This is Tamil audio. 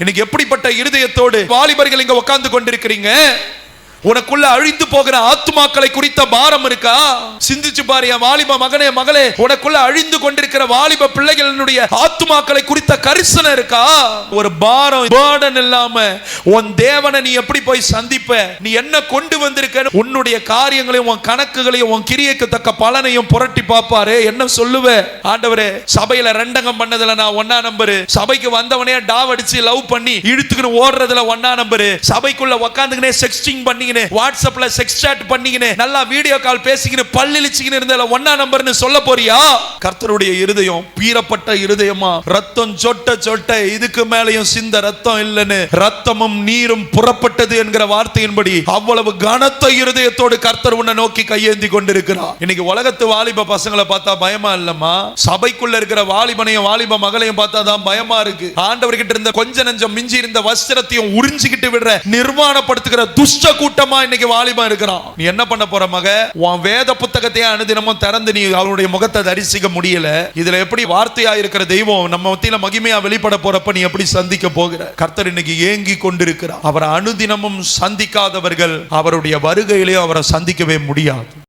இன்னைக்கு எப்படிப்பட்ட இருதயத்தோடு வாலிபர்கள் இங்க உட்கார்ந்து கொண்டிருக்கிறீங்க? உனக்குள்ள அழிந்து போகிற ஆத்துமாக்களை குறித்த பாரம் இருக்கா? சிந்திச்சு பாரு என் வாலிப மகனே மகளே, உனக்குள்ள அழிந்து கொண்டிருக்கிற வாலிப பிள்ளைகளுடைய ஆத்துமாக்களை குறித்த கரிசனை இருக்கா? ஒரு பாரம் burden இல்லாம உன் தேவனை நீ எப்படி போய் சந்திப்ப? நீ என்ன கொண்டு வந்திருக்க? உன்னுடைய காரியங்களையும் உன் கணக்குகளையும் உன் கிரியைக்கு தக்க பலனையும் புரட்டி பாப்பாரு. என்ன சொல்லுவ? ஆண்டவரே, சபையில ரெண்டங்கம் பண்ணதுல நான் ஒன்னா நம்பரு, சபைக்கு வந்தவனே டாவடிச்சு லவ் பண்ணி இழுத்துக்கின்னு ஓடுறதுல ஒன்னா நம்பரு, சபைக்குள்ள உட்காந்துக்கினே செக்ஸ்டிங் பண்ணி வாட்ஸ்அப்ல செக்ஸ் சாட் பண்ணிக்கினே நல்லா வீடியோ கால் பேசிக்கினே பல்லிழிச்சிக்கினே இருந்தல ஒன்னா நம்பர்னு சொல்ல போறியா? கர்த்தருடைய இருதயம் பீறப்பட்ட இருதயமா, ரத்தம் சொட்ட சொட்ட இதுக்கு மேலையும் சிந்த ரத்தம் இல்லைன்னு ரத்தமும் நீரும் புறப்பட்டது என்கிற வார்த்தையின்படி அவ்வளவு கனத்த இருதயத்தோடு கர்த்தர் உன்னை நோக்கி கையேந்தி கொண்டிருக்கிறார். இன்னைக்கு உலகத்து வாலிப பசங்களை பார்த்தா பயமா இல்லம்மா, சபைக்குள்ள இருக்கிற வாலிபனையும் வாலிப மகளையும் பார்த்தா தான் பயமா இருக்கு. ஆண்டவர்கிட்ட இருந்த கொஞ்ச நஞ்சம் மிஞ்சி இருந்த வஸ்திரத்தையும் உறிஞ்சிக்கிட்டு விடுற நிர்வாணப்படுத்துகிற துஷ்ட கூட்டம் இன்னைக்கு வாலிபம் இருக்கிறான். நீ என்ன பண்ண போற மக? உன் வேத புத்தகத்தையே அனுதினமும் திறந்து நீ அவருடைய முகத்தை தரிசிக்க முடியல. இதுல எப்படி வார்த்தையா இருக்கிற தெய்வம் நம்ம மத்தியில மகிமையா வெளிப்பட போறப்ப நீ எப்படி சந்திக்க போகிற? கர்த்தர் இன்னைக்கு ஏங்கி கொண்டிருக்கிறார். அவரை அனுதினமும் சந்திக்காதவர்கள் அவருடைய வருகையிலே அவரை சந்திக்கவே முடியாது.